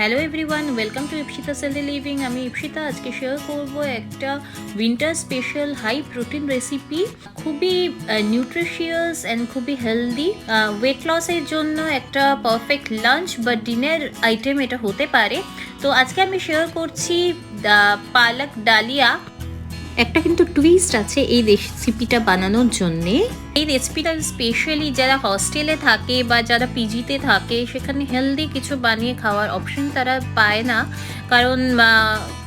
Hello everyone, welcome to Ipsita healthy living. আমি ইপসিতা আজকে share করব একটা winter special high protein recipe, খুবই নিউট্রিশিয়াস অ্যান্ড খুবই হেলদি। ওয়েট লসের জন্য একটা পারফেক্ট লাঞ্চ বা ডিনার আইটেম এটা হতে পারে। তো আজকে আমি শেয়ার করছি পালক ডালিয়া। একটা কিন্তু টুইস্ট আছে এই রেসিপিটা বানানোর জন্যে। এই রেসিপিটা স্পেশালি যারা হস্টেলে থাকে বা যারা পিজিতে থাকে সেখানে হেলদি কিছু বানিয়ে খাওয়ার অপশন তারা পায় না, কারণ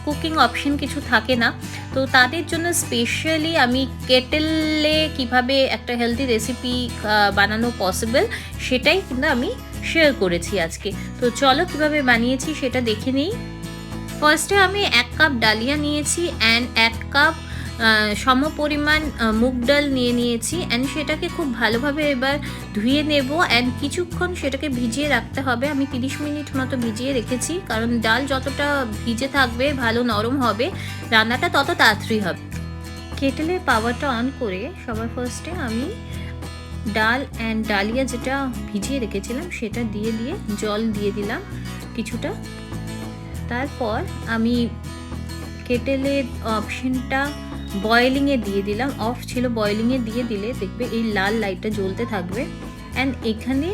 কুকিং অপশন কিছু থাকে না। তো তাদের জন্য স্পেশালি আমি কেটেলে কিভাবে একটা হেলদি রেসিপি বানানো পসিবল সেটাই কিন্তু আমি শেয়ার করেছি আজকে। তো চলো কিভাবে বানিয়েছি সেটা দেখে নিই। ফার্স্টে আমি 1 কাপ ডালিয়া নিয়েছি অ্যান্ড 1 কাপ সম পরিমাণ মুগ ডাল নিয়েছি অ্যান্ড সেটাকে খুব ভালোভাবে এবার ধুয়ে নেব অ্যান্ড কিছুক্ষণ সেটাকে ভিজিয়ে রাখতে হবে। আমি 30 মিনিট মতো ভিজিয়ে রেখেছি, কারণ ডাল যতটা ভিজে থাকবে ভালো নরম হবে, রান্নাটা তত তাড়াতাড়ি হবে। কেটেলের পাওয়ারটা অন করে সবার ফার্স্টে আমি ডাল অ্যান্ড ডালিয়া যেটা ভিজিয়ে রেখেছিলাম সেটা দিয়ে জল দিয়ে দিলাম কিছুটা। তারপর আমি কেটেলের অপশনটা বয়েলিংয়ে দিয়ে দিলাম, অফ ছিল, বয়েলিংয়ে দিয়ে দিলে দেখবে এই লাল লাইটটা জ্বলতে থাকবে অ্যান্ড এখানে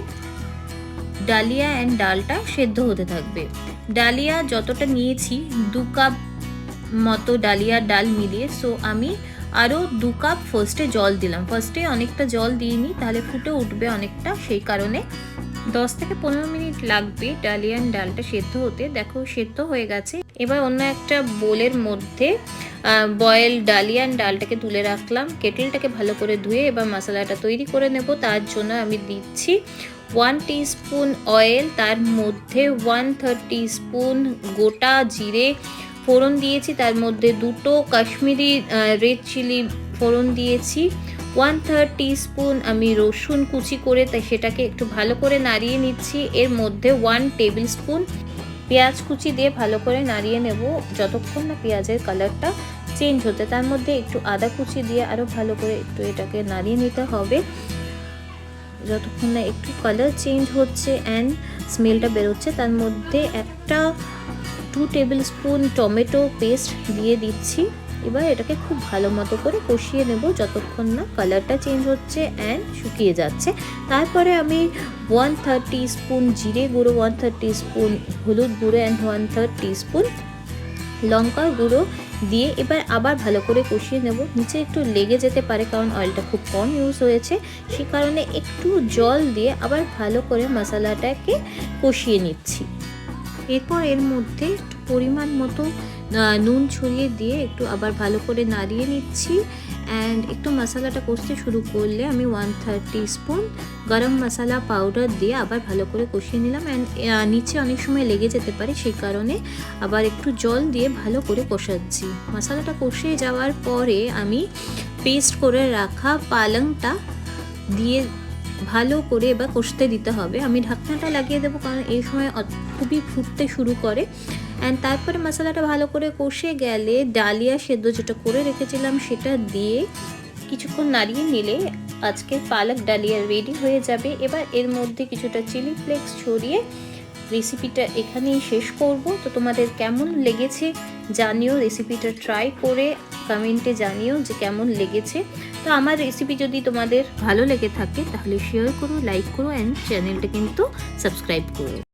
ডালিয়া অ্যান্ড ডালটা সেদ্ধ হতে থাকবে। ডালিয়া যতটা নিয়েছি 2 কাপ মতো ডালিয়া ডাল মিলিয়ে, সো আমি আরও 2 কাপ ফার্স্টে জল দিলাম। ফার্স্টে অনেকটা জল দিইনি, তাহলে ফুটে উঠবে অনেকটা, সেই কারণে 10 থেকে 15 মিনিট লাগবে ডালিয়া অ্যান্ড ডালটা সেদ্ধ হতে। দেখো সেদ্ধ হয়ে গেছে। এবার অন্য একটা বোলের মধ্যে বয়েল ডালিয়া অ্যান্ড ডালটাকে তুলে রাখলাম। কেটেলটাকে ভালো করে ধুয়ে এবার মশলাটা তৈরি করে নেব। তার জন্য আমি দিচ্ছি 1 টিস্পুন অয়েল, তার মধ্যে 1/3 টিস্পুন গোটা জিরে ফোড়ন দিয়েছি, তার মধ্যে 2টো কাশ্মীরি রেড চিলি ফোড়ন দিয়েছি, 1/3 টিস্পুন আমি রসুন কুচি করে তাই সেটাকে একটু ভালো করে নাড়িয়ে নিচ্ছি। এর মধ্যে 1 টেবিল স্পুন পেঁয়াজ কুচি দিয়ে ভালো করে নাড়িয়ে নেব যতক্ষণ না পেঁয়াজের কালারটা চেঞ্জ হতে। তার মধ্যে একটু আদা কুচি দিয়ে আরও ভালো করে একটু এটাকে নাড়িয়ে নিতে হবে যতক্ষণ না একটু কালার চেঞ্জ হচ্ছে অ্যান্ড স্মেলটা বেরোচ্ছে। তার মধ্যে একটা 2 টেবিল স্পুন টমেটো পেস্ট দিয়ে দিচ্ছি। এবার এটাকে খুব ভালো মতো করে কষিয়ে নেব যতক্ষণ না কালারটা চেঞ্জ হচ্ছে অ্যান্ড শুকিয়ে যাচ্ছে। তারপরে আমি 1/3 টিস্পুন জিরে গুঁড়ো, 1/3 টিস্পুন হলুদ গুঁড়ো অ্যান্ড 1/3 টিস্পুন লঙ্কার গুঁড়ো দিয়ে এবার আবার ভালো করে কষিয়ে নেব। নিচে একটু লেগে যেতে পারে কারণ অয়েলটা খুব কম ইউজ হয়েছে, সে কারণে একটু জল দিয়ে আবার ভালো করে মশলাটাকে কষিয়ে নিচ্ছি। এরপর এর মধ্যে পরিমাণ মতো নুন ছড়িয়ে দিয়ে একটু আবার ভালো করে নাড়িয়ে নিচ্ছি অ্যান্ড একটু মশলাটা কষতে শুরু করলে আমি 1/3 টিস্পুন গরম মশলা পাউডার দিয়ে আবার ভালো করে কষিয়ে নিলাম অ্যান্ড নিচে অনেক সময় লেগে যেতে পারে, সেই কারণে আবার একটু জল দিয়ে ভালো করে কষাচ্ছি। মশলাটা কষে যাওয়ার পরে আমি পেস্ট করে রাখা পালংটা দিয়ে ভালো করে এবার কষতে দিতে হবে। আমি ঢাকনাটা লাগিয়ে দেবো কারণ এই সময় খুবই ফুটতে শুরু করে অ্যান্ড তারপরে মশলাটা ভালো করে কষে গেলে ডালিয়া সেদ্ধ যেটা করে রেখেছিলাম সেটা দিয়ে কিছুক্ষণ নাড়িয়ে নিলে আজকের পালক ডালিয়া রেডি হয়ে যাবে। এবার এর মধ্যে কিছুটা চিলি ফ্লেক্স ছড়িয়ে রেসিপিটা এখানেই শেষ করব। তো তোমাদের কেমন লেগেছে জানিও, রেসিপিটা ট্রাই করে কমেন্টে জানিও যে কেমন লেগেছে। তো আমার রেসিপি যদি তোমাদের ভালো লেগে থাকে তাহলে শেয়ার করো, লাইক করো অ্যান্ড চ্যানেলটা কিন্তু সাবস্ক্রাইব করো।